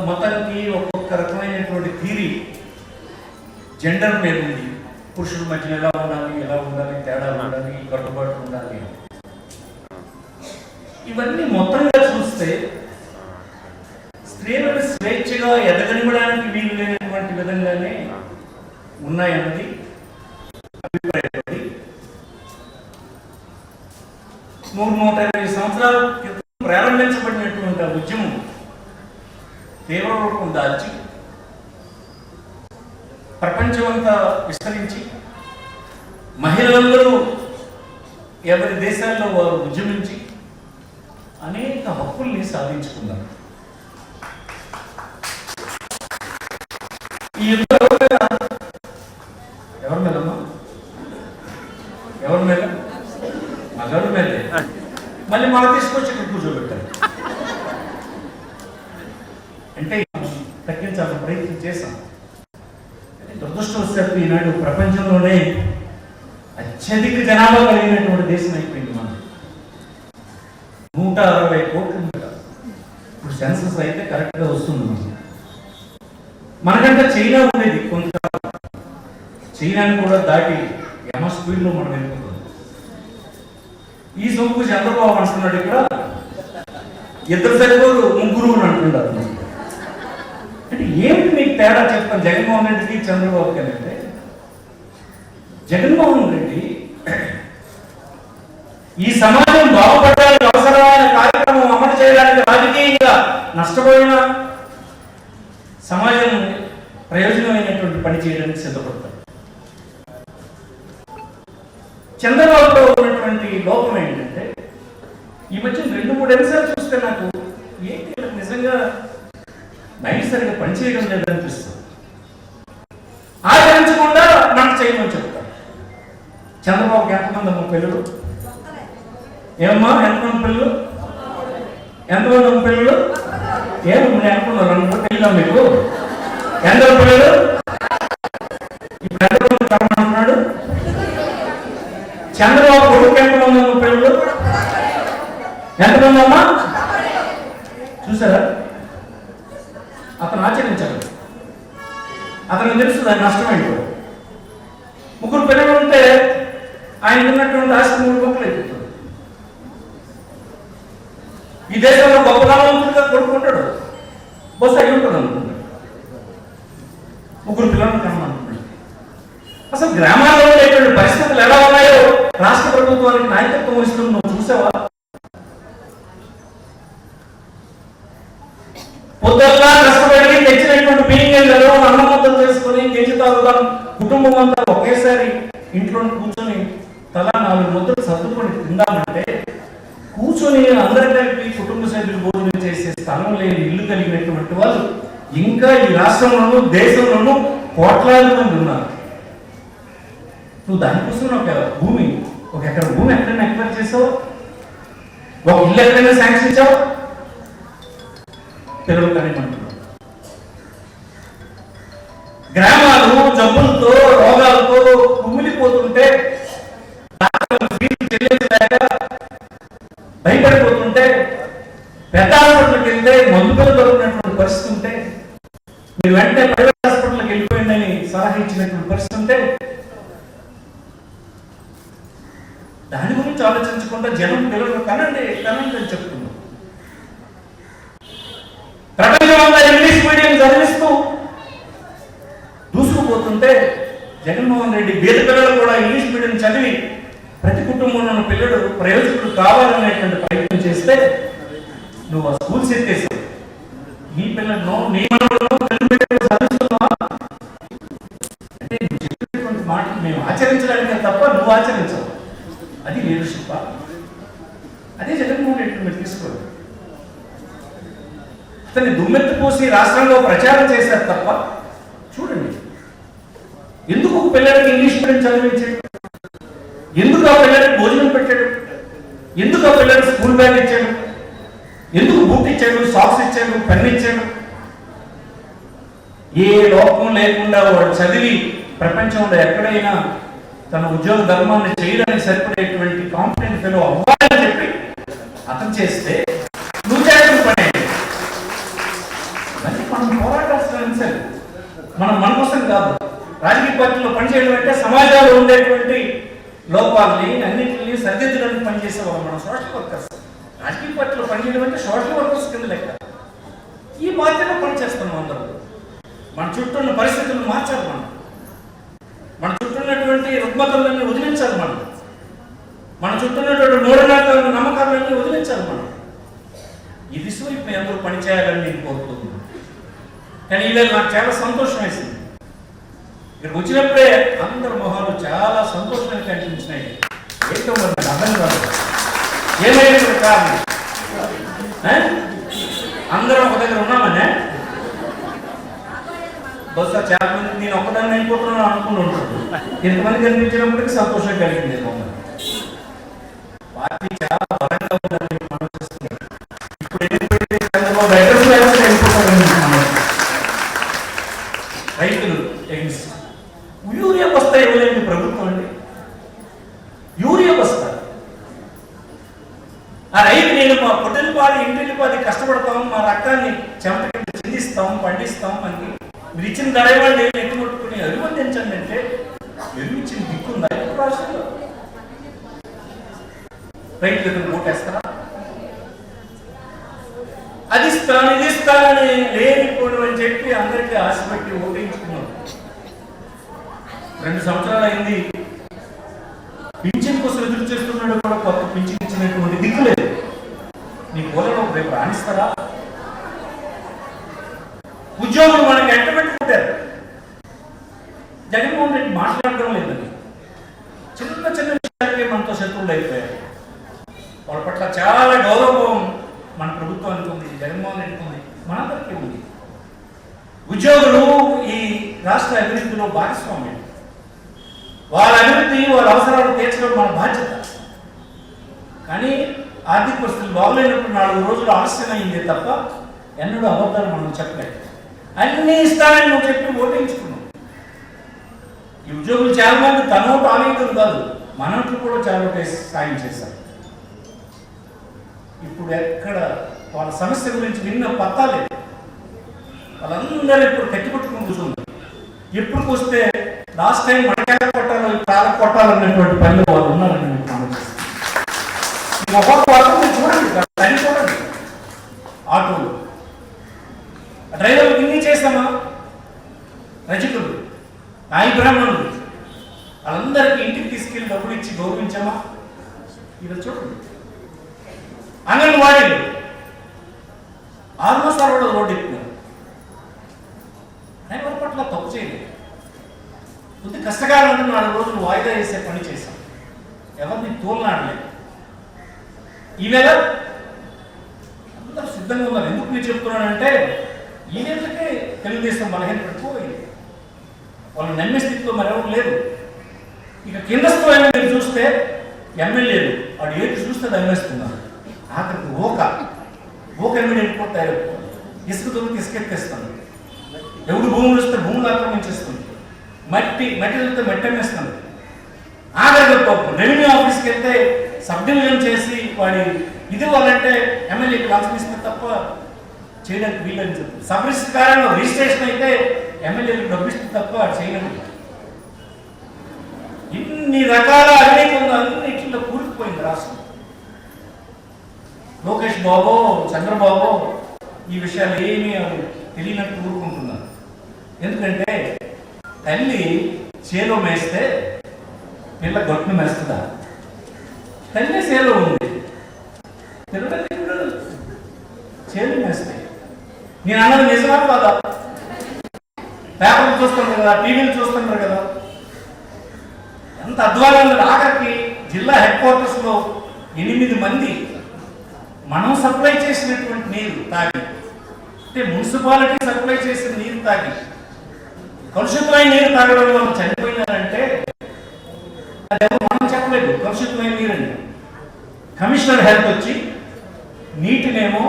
మతానికి ఒక్కొక్క రకమైనటువంటి థీరీ జెండర్ మీద ఉంది. పురుషుల మధ్య ఎలా ఉండాలి, తేడా ఉండాలి, కట్టుబాటు ఉండాలి. ఇవన్నీ మొత్తంగా చూస్తే స్త్రీలను స్వేచ్ఛగా ఎదగనివ్వడానికి వీలు లేనటువంటి విధంగానే ఉన్నాయన్నది అభిప్రాయం. 150 సంవత్సరాల క్రితం ప్రారంభించబడినటువంటి ఉద్యమం తీవ్ర రూపం దాల్చి ప్రపంచమంతా విస్తరించి మహిళలందరూ ఎవరి దేశాల్లో వారు ఉద్యమించి అనేక హక్కుల్ని సాధించుకున్నారు. ఈ యుద్ధం ఎవరి మీదమ్మా? ఎవరి మీద? మగడు మీదే. మళ్ళీ మనం తీసుకొచ్చి ఇక్కడ కూర్చోబెట్టారు. అంటే తగ్గించాలని ప్రయత్నం చేశాం. దురదృష్టవశాత్తు ఈనాడు ప్రపంచంలోనే అత్యధిక జనాభా కలిగినటువంటి దేశం అయిపోయింది మనం. 160 కోట్లు. ఇప్పుడు సెన్సస్ అయితే కరెక్ట్గా వస్తుంది. మనకంటే చైనా ఉండేది కొంత, చైనాని కూడా దాటి యమ స్పీడ్లో మనం వెళ్ళిపోతుంది. ఈ సొంపు చంద్రబాబు అంటున్నాడు, ఇక్కడ 2 సరిపోరు 3 అని అంటున్నారు. అంటే ఏమిటి మీకు తేడా చెప్తాను జగన్మోహన్ రెడ్డికి చంద్రబాబుకి అంటే, జగన్మోహన్ రెడ్డి ఈ సమాజం బాగుపడడానికి అవసరమైన కార్యక్రమం అమలు చేయడానికి రాజకీయంగా నష్టపోయిన సమాజం ప్రయోజనమైనటువంటి పని చేయడానికి సిద్ధపడతారు. చంద్రబాబులో ఉన్నటువంటి లోపం ఏంటంటే, ఈ మధ్య 2-3 అంశాలు చూస్తే నాకు ఏంటి నిజంగా మైండ్ సరిగ్గా పనిచేయడం లేదనిపిస్తుంది. ఆచరించకుండా నాకు చేయమని చెప్తారు. చంద్రబాబుకి ఎంతమంది అమ్మ పిల్లలు? ఏమమ్మా ఎంతమంది పిల్లలు? ఎంతమంది అమ్మ పిల్లలు? ఏమన్నా అనుకున్నారు? 2 పిల్లలు మీకు? ఎందరు పిల్లలు? ఇప్పుడు ఎంతమంది తరమంటున్నాడు? చంద్రబాబు కొడుకు ఎంతమంది అమ్మ పిల్లలు? ఎంతమంది అమ్మా? చూసారా? అతను ఆచరించాడు. అతనికి తెలుసు దాని నష్టం ఏంటో. 3 పిల్లలు ఉంటే ఆయన ఉన్నటువంటి ఆస్తి 3 గొప్పలు అయిపోతుంది. ఈ దేశంలో గొప్ప ధనవంతుడిగా కొడుకుంటాడు, బస్సు అయి ఉంటుంది అనుకుంటాడు. 3 పిల్లలను కనమనుకుంటాడు. అసలు గ్రామాల్లో ఉండేటువంటి పరిస్థితులు ఎలా ఉన్నాయో రాష్ట్ర ప్రభుత్వానికి నాయకత్వం వహిస్తుంది. నువ్వు చూసావా? పొద్దుల్లా కష్టపడి తెచ్చినటువంటి బియ్యంలో అన్నమొద్దలు చేసుకుని గెంజి తాగుతాం కుటుంబం అంతా ఒకేసారి ఇంట్లో కూర్చొని తలా 4 ముద్దలు సర్దుకొని తిందామంటే కూర్చొని అందరి కలిపి కుటుంబ సభ్యులు భోజనం చేసే స్థలం లేని ఇల్లు కలిగినటువంటి వాళ్ళు ఇంకా ఈ రాష్ట్రంలోనూ దేశంలోనూ కోట్లాది మంది ఉన్నారు. నువ్వు దానికోసం ఒక ఎకరం భూమి ఎక్కడైనా ఎక్వైర్ చేసావు? ఒక ఇల్లు ఎక్కడైనా శాంక్షన్ ఇచ్చావు? పిల్లలు కనిమంటున్నావు. గ్రామాలు జబ్బులతో రోగాలతో కుమిలిపోతుంటే, చెల్లించలేక భయపడిపోతుంటే, పెద్ద హాస్పిటల్కి వెళ్తే మందు పిల్లలు దొరికినటువంటి పరిస్థితి ఉంటే, మీరు వెంటనే ప్రైవేట్ హాస్పిటల్కి వెళ్ళిపోయిందని సలహా ఇచ్చినటువంటి పరిస్థితి ఉంటే, దాని గురించి ఆలోచించకుండా జనం పిల్లలు కనండి అని చెప్తున్నారు. ప్రపంచమంతా ఇంగ్లీష్ మీడియం చదివిస్తూ దూసుకుపోతుంటే జగన్మోహన్ రెడ్డి బీద పిల్లలు కూడా ఇంగ్లీష్ మీడియం చదివి ప్రతి కుటుంబంలో ఉన్న పిల్లడు ప్రయోజకుడు కావాలనేటువంటి ప్రయత్నం చేస్తే నువ్వు ఆ స్కూల్స్ ఎత్తేసావు. నీ పిల్లలను నీ చదివిస్తున్నావా అంటే నువ్వు చెప్పేటువంటి మాటలు మేము ఆచరించడానికే తప్ప నువ్వు ఆచరించవు. అది లీడర్షిప్. అదే జగన్మోహన్ రెడ్డి మీరు తీసుకోండి. అతన్ని దుమ్మెత్తి పోసి రాష్ట్రంలో ప్రచారం చేశారు తప్ప చూడండి ఎందుకు పిల్లలకి ఇంగ్లీష్ మీడియం చదివించాడు, ఎందుకు ఆ పిల్లలకి భోజనం పెట్టాడు, ఎందుకు ఆ పిల్లలకి స్కూల్ బ్యాగ్ ఇచ్చాడు, ఎందుకు బుక్ ఇచ్చాడు, సాక్స్ ఇచ్చాడు, పెన్ ఇచ్చాడు. ఏ లోపం లేకుండా వాడు చదివి ప్రపంచంలో ఎక్కడైనా తన ఉద్యోగ ధర్మాన్ని చేయడానికి సరిపడేటువంటి కాంపిటెంట్ ఫెలో అవ్వాలని చెప్పి అతను చేస్తే నువ్వు చేసిన పని మనం మన కోసం కాదు. రాజకీయ పార్టీలో పనిచేయడం అంటే సమాజంలో ఉండేటువంటి లోపాలని అన్నింటినీ సరిదిద్దడానికి పనిచేసేవాళ్ళం మనం సోషల్ వర్కర్స్. రాజకీయ పార్టీలో పనిచేయడం అంటే సోషల్ వర్కర్స్ కింద లెక్క. ఈ బాధ్యత పనిచేస్తున్నాం అందరూ. మన చుట్టూ ఉన్న పరిస్థితులను మార్చాలి మనం. మన చుట్టూ ఉన్నటువంటి రుగ్మతలన్నీ వదిలించాలి మనం. మన చుట్టూ ఉన్నటువంటి మూఢనమ్మకాలను నమ్మకాలన్నీ వదిలించాలి మనం. ఈ దిశలో ఇప్పుడు అందరూ పనిచేయాలని నేను కోరుతున్నాను. కానీ ఈవేళ నాకు చాలా సంతోషం వేసింది. ఇక్కడికి వచ్చినప్పుడే అందరు మొహాలు చాలా సంతోషంగా కనిపించినాయి. ఏంటో మరి నాకు అర్థం కాదు, ఏమైనా కారణం. అందరం ఒక దగ్గర ఉన్నామనే బహుశా చాలా మంది నేను ఒక్కదాన్ని అయిపోతున్నాను అనుకుని ఉంటాను. ఎంతమంది కనిపించినప్పటికీ సంతోషం కలిగింది. పార్టీ చాలా బలంగా ఉందని మనం చూస్తున్నాం. ఇప్పుడు రైతులు యూరియా బస్తా ఇవ్వలేదు ప్రభుత్వం అండి. యూరియా బస్తా ఆ రైతు నేను మా పొట్టెలపాడి ఇంటిల్లిపాది కష్టపడతాం, మా రక్తాన్ని చెమట చిందిస్తాం, పండిస్తాం అని మీరు ఇచ్చిన ధర వాళ్ళు ఎత్తుముట్టుకుని అభివర్తించండి అంటే ఎరువు ఇచ్చిన దిక్కుందా రాష్ట్రంలో? రైతులు ఎదురు ఓటేస్తారా? అది ఇస్తాను ఇది ఇస్తానని లేనిపోవడం అని చెప్పి అందరికీ ఆశపెట్టి ఓటించుకున్నాం. 2 సంవత్సరాలు అయింది. పింఛన్ కోసం ఎదురు చేస్తున్నాడు కూడా కొత్త పింఛన్ ఇచ్చినటువంటి దిక్కు లేదు. నీ పొలంలో రేపు రాణిస్తారా? ఉద్యోగులు మనకి ఎంట పెట్టుకుంటారు. జగన్మోహన్ రెడ్డి మాట్లాడడం లేదని చిన్న చిన్న విషయాలకే మనతో శత్రువులు అయిపోయారు. వాళ్ళ పట్ల చాలా గౌరవం మన ప్రభుత్వానికి ఉంది, జగన్మోహన్ రెడ్డికి ఉంది, మనందరికీ ఉంది. ఉద్యోగులు ఈ రాష్ట్ర అభివృద్ధిలో భాగస్వామ్యం. వాళ్ళ అభివృద్ధి వాళ్ళ అవసరాలు తీర్చడం మన బాధ్యత. కానీ ఆర్థిక పరిస్థితులు బాగలేనప్పుడు 4 రోజులు ఆలస్యమైంది తప్ప ఎన్నడూ అబద్ధాలు మనం చెప్పలేదు. అన్ని ఇస్తానని నువ్వు చెప్పి ఓటించుకున్నాం. ఈ ఉద్యోగులు చాలా మంది తనో తానేతం కాదు, మనట్లు కూడా చాలా సాయం చేశారు. ఇప్పుడు ఎక్కడ వాళ్ళ సమస్య గురించి విన్న పత్తాలేదు. వాళ్ళందరూ ఇప్పుడు కట్టిపట్టుకుని కూర్చున్నారు. ఎప్పుడు వస్తే లాస్ట్ టైం మనకెలా కొట్టాలో చాలా కొట్టాలన్నటువంటి పనిలో వాళ్ళు ఉన్నారని మీకు ఆలోచిస్తాను. చూడండి, అది చూడండి. ఆటోలు డ్రైవర్లు ఇన్ని చేస్తామా? రజకులు, నాయి బ్రాహ్మణులు వాళ్ళందరికీ ఇంటికి తీసుకెళ్లి డబ్బులు ఇచ్చి గౌరవించామా? ఇవి చూడండి. అంగన్వాడీలు ఆల్మోస్ట్ కూడా రోడ్డు ఎక్కుతున్నారు. డ్రైవర్ పట్ల తప్పు చేయలేదు. కొద్ది కష్టకాలం అంటే 4 రోజులు వాయిదా వేసే పని చేశాం. ఎవరిని తోలనాడలేదు. ఈవేళ అందరూ సిద్ధంగా ఉన్నారు. ఎందుకు నేను చెప్తున్నానంటే ఈ నెలకే తెలుగుదేశం బలహీన పడిపోయింది. వాళ్ళు నమ్మే స్థితిలో మరెవరు లేరు. ఇక కింద స్థాయిలో మీరు చూస్తే ఎమ్మెల్యేలు వాడు ఏది చూస్తే నమ్మేస్తున్నారు. ఆఖరికి ఓక ఎమ్మెల్యే పోతారు. ఇసుక దొరికి ఇసుకెత్తేస్తాను. ఎవడు భూములు వస్తే భూములు ఆక్రమించేస్తుంది. మట్టి వెళ్తే మట్టి అమ్మేస్తాను. ఆఖరికి రెవెన్యూ ఆఫీస్కి వెళ్తే సబ్ డివిజన్ చేసి వాడి ఇది వాళ్ళంటే ఎమ్మెల్యేకి లంచం ఇస్తే తప్ప చేయడానికి వీలని చెప్పి సబ్ రిజిస్టర్ కార్యాలయంలో రిజిస్ట్రేషన్ అయితే ఎమ్మెల్యేలకు డబ్బిస్తే తప్ప చేయలేదు. ఇన్ని రకాల అవినీతి ఉందో అన్నింటిలో కూరుకుపోయింది రాష్ట్రం. లోకేష్ బాబు, చంద్రబాబు ఈ విషయాలు ఏమీ తెలియనట్టు ఊరుకుంటున్నారు. ఎందుకంటే తల్లి చేలో మేస్తే పిల్ల గొట్టును మేస్తుందా? తల్లి చేలో ఉంది, పిల్లలు చేలు మేస్తాయి. నేను అన్నది నిజమా కాదా? పేపర్లు చూస్తున్నారు కదా, టీవీలు చూస్తున్నారు కదా, ఎంత అధ్వానంగా. ఆఖరికి జిల్లా హెడ్ క్వార్టర్స్ లో 8 మంది మనం సప్లై చేసినటువంటి నీరు తాగి, అంటే మున్సిపాలిటీ సప్లై చేసిన నీరు తాగి కలుషితమైన నీరు తాగడం వల్ల చనిపోయినారంటే అదేమో మనం చెప్పలేదు. కలుషితమైన నీరు అండి. కమిషనర్ హెల్త్ వచ్చి నీటినేమో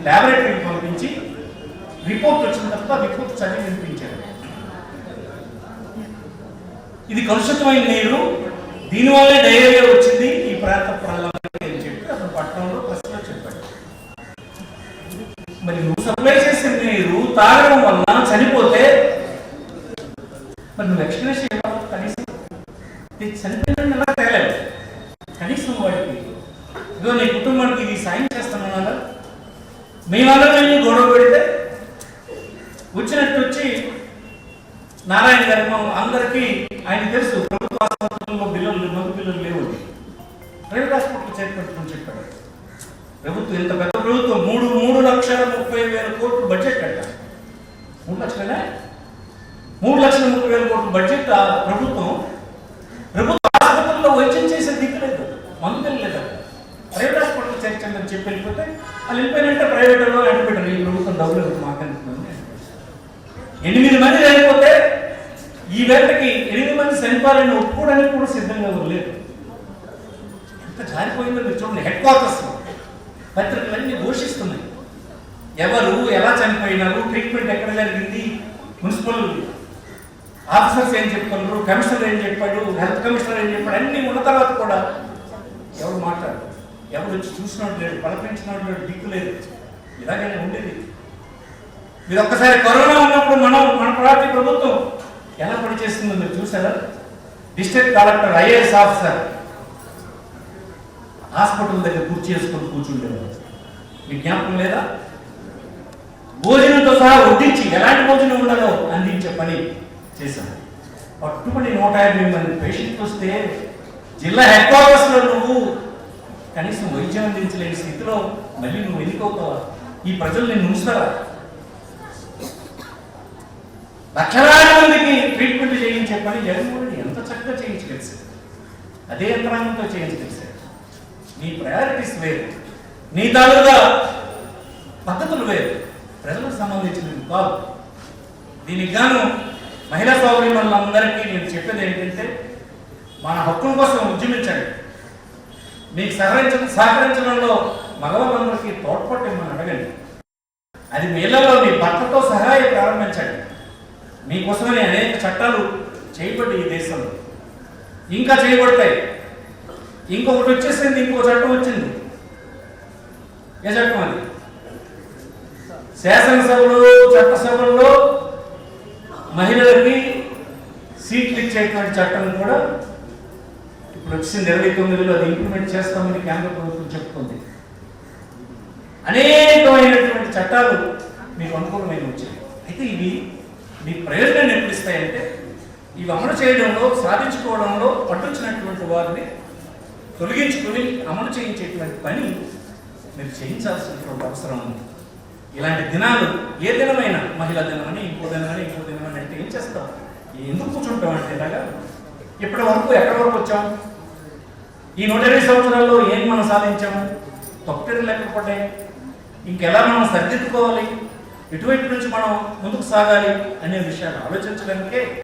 ల్యాబొరేటరీకి పంపించి రిపోర్ట్ వచ్చిన తర్వాత రిపోర్ట్ చదివి వినిపించారు. ఇది కలుషితమైన నీరు, దీనివల్లే డయేరియా వచ్చింది ఈ ప్రాంత ప్రజలకి అని చెప్పి అతను పట్టణంలో ప్రశ్నలో చెప్పాడు. మరి నువ్వు సప్లై చేసిన నీరు తాగడం వల్ల చనిపోతే ఇదిగో నీ కుటుంబానికి ఇది సాయం చేస్తున్నాను, మేమందరం గొడవ పెడితే వచ్చినట్టు వచ్చి నారాయణ గారి అందరికీ ఆయన తెలుసు ప్రభుత్వ ఆసుపత్రుల్లో మందు బిల్లులు లేవు, ప్రైవేట్ హాస్పిటల్ చేరుకుంటుని చెప్పాడు. ప్రభుత్వం ఇంత పెద్ద ప్రభుత్వం 3,30,30,000 కోట్లు బడ్జెట్ అంట. 3 లక్షలనే 3,30,000 కోట్లు బడ్జెట్ ప్రభుత్వం ఆసుపత్రుల్లో వైద్యం చేసే దిక్కు లేదు, మందు బిల్లు లేదు. ప్రైవేట్ హాస్పిటల్ చేర్చండి చెప్పి వెళ్ళిపోతే వాళ్ళు వెళ్ళిపోయినట్టే ప్రైవేట్లో ఎంటబెట్టారు. ఈ ప్రభుత్వం డబ్బులు మాకెందుకు 8 మంది లేకపోతే ఈ వేటకి 8 మంది చనిపోవాలని ఒప్పుకోవడానికి కూడా సిద్ధంగా లేదు. ఎంత జారిపోయిందో మీరు చూడండి. హెడ్ క్వార్టర్స్ పత్రికలన్నీ ఘోషిస్తున్నాయి ఎవరు ఎలా చనిపోయినారు, ట్రీట్మెంట్ ఎక్కడ జరిగింది, మున్సిపల్ ఆఫీసర్స్ ఏం చెప్పారు, కమిషనర్ ఏం చెప్పాడు, హెల్త్ కమిషనర్ ఏం చెప్పాడు, అన్నీ ఉన్న తర్వాత కూడా ఎవరు మాట్లాడు, ఎవరు వచ్చి చూసినట్టు లేడు, పలకరించినట్టు లేడు, దిక్కు లేదు. ఇలాగైనా ఉండేది. మీరు ఒక్కసారి కరోనా ఉన్నప్పుడు మన పార్టీ ప్రభుత్వం ఎలా పనిచేస్తుందో మీరు చూసారా? District collector IAS officer hospital దగ్గర కుర్చీ చేసుకొని కూర్చుండేవారు. మీ జ్ఞాపకం లేదా? భోజనంతో సహా వడ్డించి ఎలాంటి భోజనం ఉండదో అందించే పని చేశాను. పట్టుబడి 150 మంది పేషెంట్ వస్తే జిల్లా హెడ్ క్వార్టర్స్లో నువ్వు కనీసం వైద్యం అందించలేని స్థితిలో మళ్ళీ నువ్వు ఎన్నికవుతావా? ఈ ప్రజలు నేను ఉంచుతారా? లక్షలాది మందికి ట్రీట్మెంట్ చేయించే పని జగన్మోహన్ రెడ్డి ఎంత చక్కగా చేయించగలిసాడు. అదే యంత్రాంగంతో చేయించగలిసాడు. నీ ప్రయారిటీస్ వేరు, నీ తాలూగా పద్ధతులు వేరు, ప్రజలకు సంబంధించినవి కాదు. దీనికి గాను మహిళా సౌకర్యములందరికీ నేను చెప్పేది ఏంటంటే మన హక్కుల కోసం ఉద్యమించండి. మీకు సహకరించడంలో మగవాళ్ళందరికీ తోడ్పాటు ఇమ్మని అడగండి. అది మీళ్ళలో మీ భర్తతో సహాయ ప్రారంభించండి. మీకోసమని అనేక చట్టాలు చేయబడ్డాయి ఈ దేశంలో, ఇంకా చేయబడతాయి. ఇంకొకటి వచ్చేసింది, ఇంకో చట్టం వచ్చింది. ఏ చట్టం అది? శాసనసభలో చట్టసభల్లో మహిళలకి సీట్లు ఇచ్చేటువంటి చట్టం కూడా ఇప్పుడు వచ్చింది. 29లో అది ఇంప్లిమెంట్ చేస్తామని కేంద్ర ప్రభుత్వం చెప్తుంది. అనేకమైనటువంటి చట్టాలు మీకు అనుకూలమైన వచ్చాయి. అయితే ఇవి మీ ప్రయోజనాన్ని ఎప్పుడు ఇస్తాయంటే ఇవి అమలు చేయడంలో, సాధించుకోవడంలో పట్టుచ్చినటువంటి వారిని తొలగించుకుని అమలు చేయించేటువంటి పని మీరు చేయించాల్సినటువంటి అవసరం ఉంది. ఇలాంటి దినాలు ఏ దినమైనా, మహిళా దినమని, ఇంకో దినమని అంటే ఏం చేస్తాం? ఎందుకు కూర్చుంటాం అంటే ఇలాగా ఇప్పటి వరకు ఎక్కడి వరకు వచ్చాం? ఈ 120 సంవత్సరాల్లో ఏం మనం సాధించాము? తొక్కటలు లేకపోతే ఇంకెలా మనం సరిదిద్దుకోవాలి, ఎటువైపు నుంచి మనం ముందుకు సాగాలి అనే విషయాలు ఆలోచించడానికే